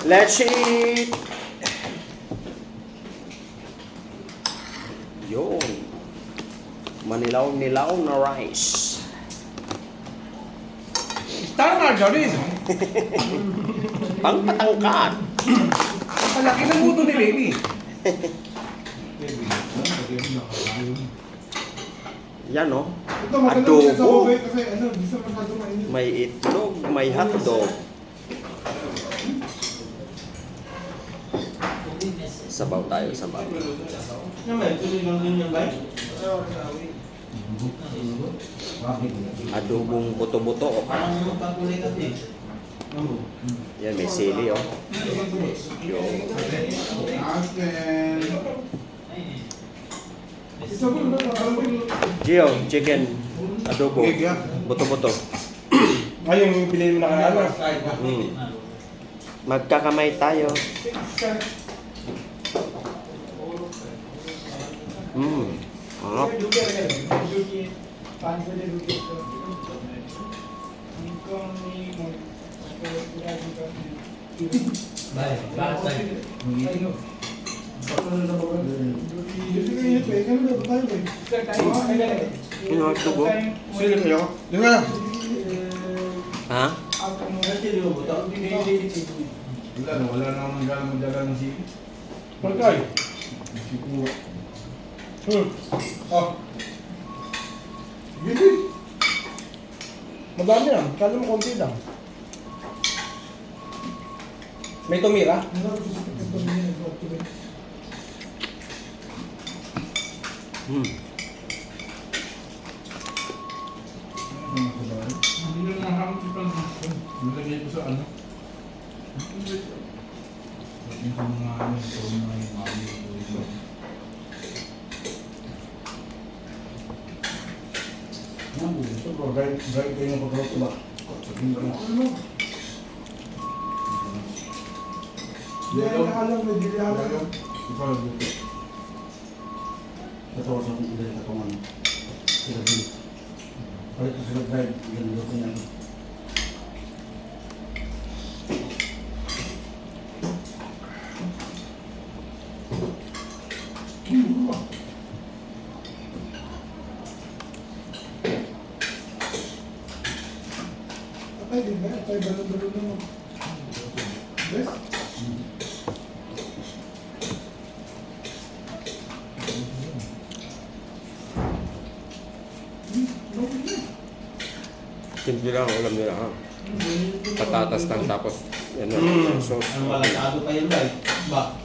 Let's eat! Yun. Manilaw-nilaw na rice. Star margarine. Pangpatangkat. Malaki ng buto ni Baby. Yan o. Ito, maganda mo sa Adobo. bubay kasi ano, di sa masyado mainit. May itlog, may hotdog. Sabaw tayo, sabaw. Adobong buto-buto. Yan, may sili o. Yung Akin. Isa mo na, parang may... Gio, chicken, adobo, buto-buto. Ay, yung pinili mo na kaya. Magkakamay tayo. Harap. Yung hotdog o. Sili kayo? Di ba? Ha? Wala na akong galang magdagal ng sili. Pagkay. Oh. Gigi! Madami yan. Kala mo konti lang. May tumira? Hindi na nahamit ito. Nilagay ko sa ano. Yung sa mga ano, ito mga yung mga Bright kayo ng pagkaroon ba? Yan na alam, may dilawan. Ikaw lang dito. Ito sa kung ilan itong ano. Sila dito. Palit ko sila drive. Ilan dito niya. Atay din ba? Atay balon-balon naman. Yes? Simple lang, ulam nila ha. Patatas lang tapos yan na, sauce. Ano wala kado pa yun ba? Ba?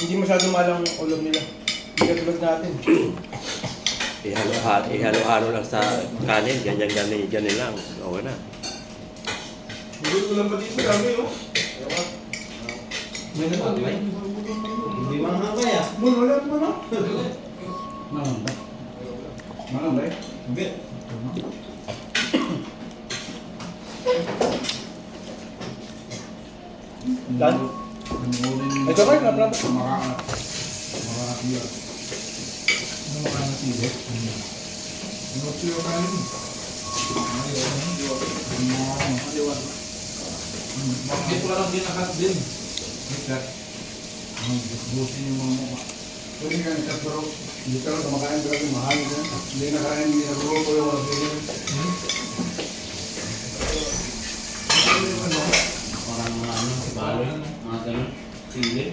Hindi masyado malang ulam nila. Hindi katulad natin. Ihalo-halo lang sa kanin, ganyan lang. Okay na. Hindi ko lang pati sa kami, oh. May nabagay? Hindi mga kaya. Mun, wala naman, oh. Naman ba? Manang, ba? Hindi. Dan? Ito kayo, napranta. Makakakiyat. Ano makakakiyat? Ano siya kanin? Hindi ko lang dinakat din. Ikat. Busin yung mga mukha. Pwede ka ikat pero hindi ka lang kumakain grabe mahal yan. Hindi nakain, hindi nagrulo ko yung mga sili. Parang mga ano, balon, mga ganun. Sili.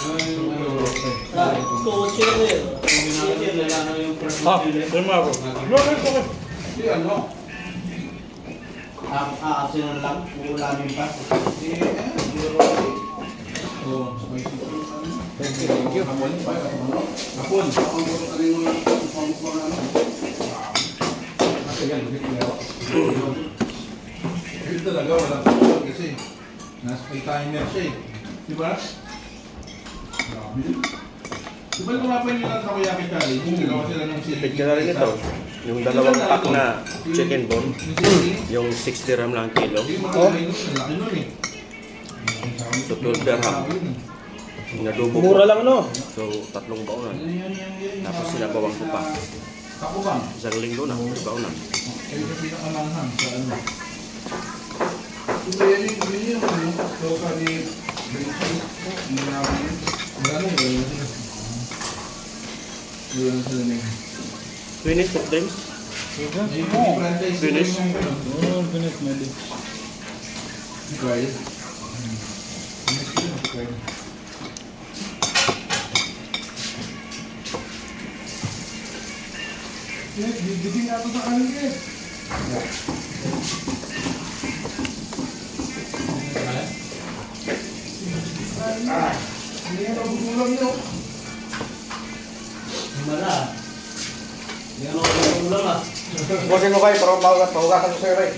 Ay, ano, kotse rin. Kung ginagawa nila na yung sili. Tama ako. Okay. Hindi ano. Aasin lang, uulamin pa. Oh, spicy ko. Thank you. Hapon. Hapon. Ang gusto ka rin mo lang. Pamukbang ano. Sige, ito talaga walang pagkakas kasi nasa may timer siya eh. Diba? Grabe. Diba kumapan nyo lang sa Kuyaki Challenge? Nagawa sila ng sili. Picture na rin ito. Yung dalawang pack na chicken bone, yung 60 gram lang kilo. Hindi magkakain nun. Laki nun eh. So 12 dirham. Nadubo ko. Mura lang no? So 3 baonan. Tapos sinabawang ko pa. Ako bang? Isang linggo na, ibaw na. Kayo sa pinakamanghang sa ano. Yun yung ano, soka ni Benji. Hindi namin yun. Wala na sila. Wala na sila na yun. Finish soft drinks? Yung franchise sila Finish? yung ano. Oo, finish na din. Guys. Finish sila, guys. Bibigyan natin sa kanin eh. Hindi yan ang butulang nyo. Mala. Hindi ka nakakululang ah. Bukasin mo kayo para mahugasan ko sa'yo, Ray.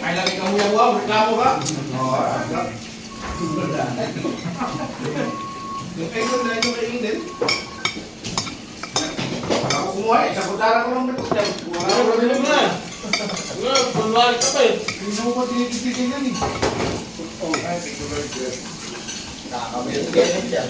Ay lagi kamu yang wow, reklamo ka? Oo, yung kayo na yung kainin. Ako kumuha eh, sa kutara ko lang may kutya. Ano ba din mo na? Ano, punwari ka pa eh. Hindi mo pa tinititikin yan eh. Ay, thank you very much. Nakakabili ka rin dyan.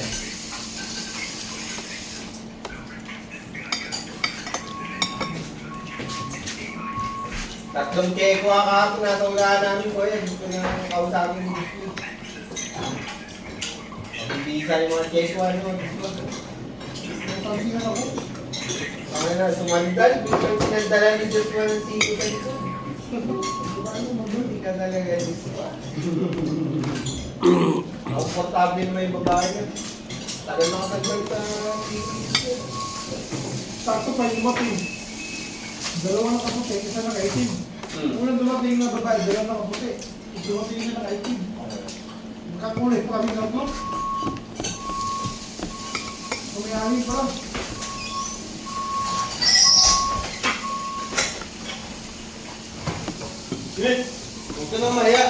Tatlong check ko kahapon na tawgaan namin ko yan. Gusto nang kausapin mo gusto. Pabilisan yung mga check ko ano. Pansinan ako. Ano na, sumandal. Yung pinandala ni Joshua ng siko sa dito. Hindi ka talaga Joshua. Komportable naman yung babae niya. Tagal nakatagal sa siko. Sakto pa yung dumating. Dalawa na kaputi, isa na kaitim. Unang dumating na babae, dalawa na kaputi. Dumating na kaitim. Magkakulay pa kami ng blok. Kumiyangin pa lang. Huwag ka nang mahiya.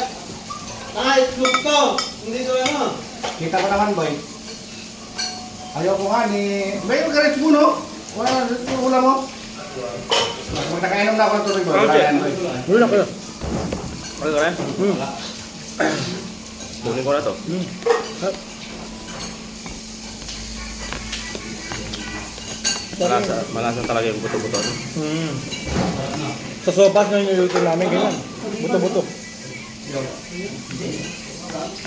Itlog to! Hindi to ano. Kita ko naman, boy. Ayaw ko nga ni... May yung garage mo, no? Wala, yung ulam mo. Magkakainom na ako ng tubig, boy. Wala yan, boy. Uy na kayo. Okay ka rin? Kunin ko na to. Malasa talaga yung buto-buto. No? Sa sopas na niluluto namin, ganyan. Buto-buto.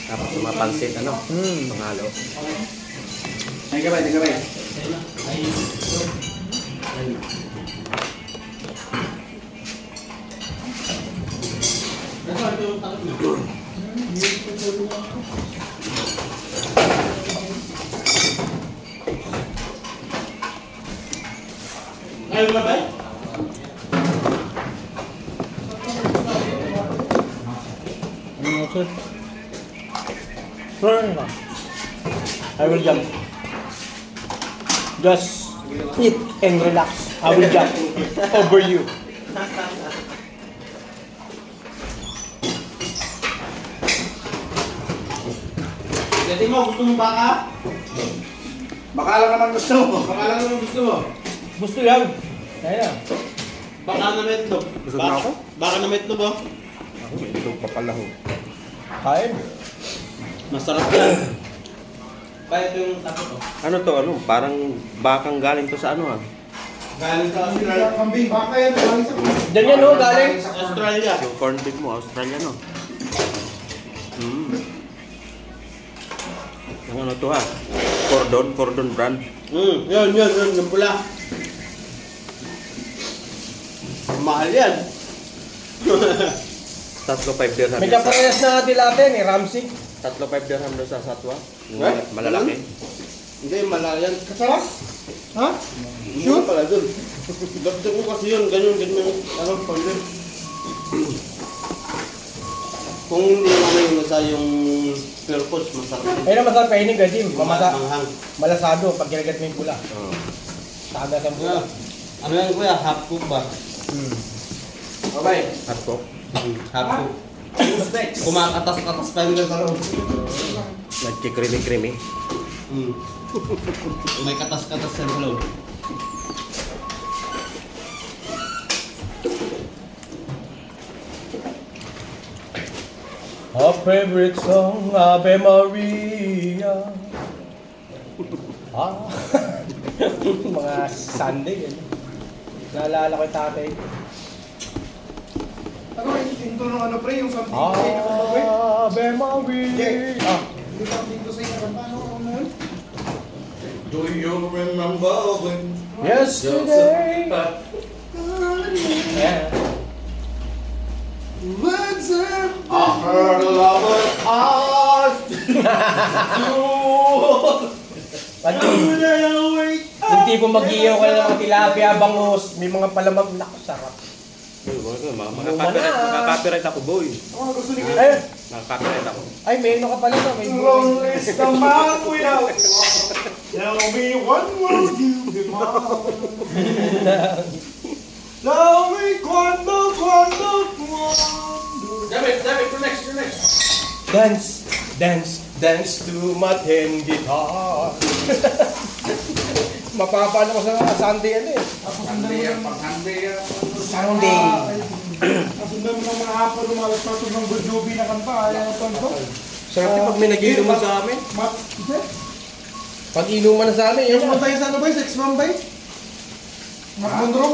Tapos sumapansit, ano? Panghalo. Ay, gabay, ay, gabay. Ayaw ba ba? Ano, sir? Sir, I will jump. Just eat and relax. I will jump over you. Dati mo, gusto mo baka? Baka lang naman gusto mo. Baka lang naman gusto mo. Gusto yan. Kaya na. Baka na metlog. Busog na ako? Baka na metlog oh. Ako, may itong papalaho. Kain. Masarap yan. Kaya ito yung takot oh. Ano to, ano? Parang bakang galing to sa ano, ah. Galing sa Australia. Kambing. Baka yan. Galing sa Diyan yan oh, galing sa Australia. Yung corned beef mo, Australia, no? Ang ano to, ha? Cordon brand. Yun, yung pula. Mahal yan. 3-5 dirham. May kaparehas na tilapia ni Ramsey. 3-5 dirham doon sa Satwa. Yung Eh? malalaki. Hindi, mahal yan. Kasarap? Ha? Sure pala dun. Dagdag ko kasi yun, ganyan, ano, pwede. Kung hindi naman yung nasa yung pure foods, masarap. Ayun ang masarap kainin, Gajim. Manghang. Malasado pag kinagat mo yung pula. Oh. Tagas ang pula. Ano yan kuya, half cook ba? Bye-bye. Hot cook. Half cook. Kumakatas-katas pa yun sa loob. Nagki-creamy. May katas-katas yan sa loob. Our favorite song, Ave Maria. Ah. Mga Sunday, yan. Naalala ko yung tatay. Ano yung intro ng ano pre, yung something to say na kanta pre? Ave Maria. Ah. Yung something to say na kanta, ano yun? Do you remember when Yesterday. Yeah. I heard a lover ask Yung tipo mag-iyaw ka na ng mga tilapia, bangus, may mga palamag na sarap. Makaka-copyright ako, boy. Ano gusto ni Ay, Makaka-copyright ako. ay may ano ka pala no, may Lonely's the man without love. Tell me when will you be mine? Tell me cuando. David, you're next. Dance to my tin guitar. Mapapano ko sa Sunday ano eh. Sunday. Kasundan mo ng mga hapon, lumalas pa ito ng Bujubi na kanta. Ayaw ito ito. Sarap din pag may nag-inuman sa amin. Pag inuman na sa amin, Yung yun. mga tayo sa ano ba? Sex bomb ba? Makmundro?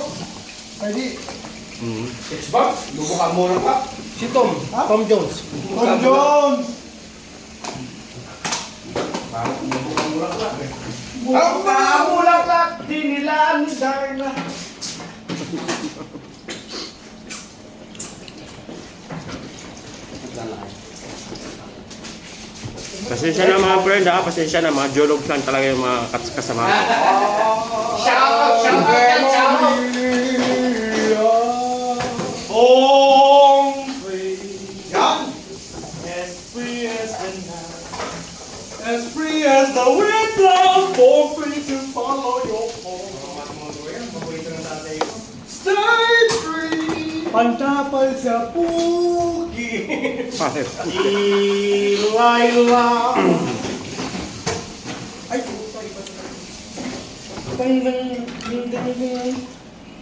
Ay di. Xbox, lubukan muna pa. Si Tom. Ha? Tom Jones. Tom Jones! Lubukan muna pa. Ang mga bulaklak, di nila ni Darna. Pasensya na mga friend ha, pasensya na mga jologs lang talaga yung mga kasama ko. Shout out. Yan! As free as the night, as free as the wind blows, for free to follow your heart. Stay free! Pantapal sa bukid, ilayla. Ay,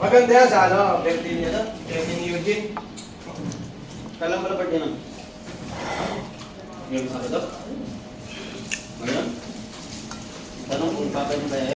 Maganda yan sa ano, birthday niya na. Birthday ni Eugene. Kailan pala birthday na? Yung Sabado? Ngayon? Tanong kung papay niya ba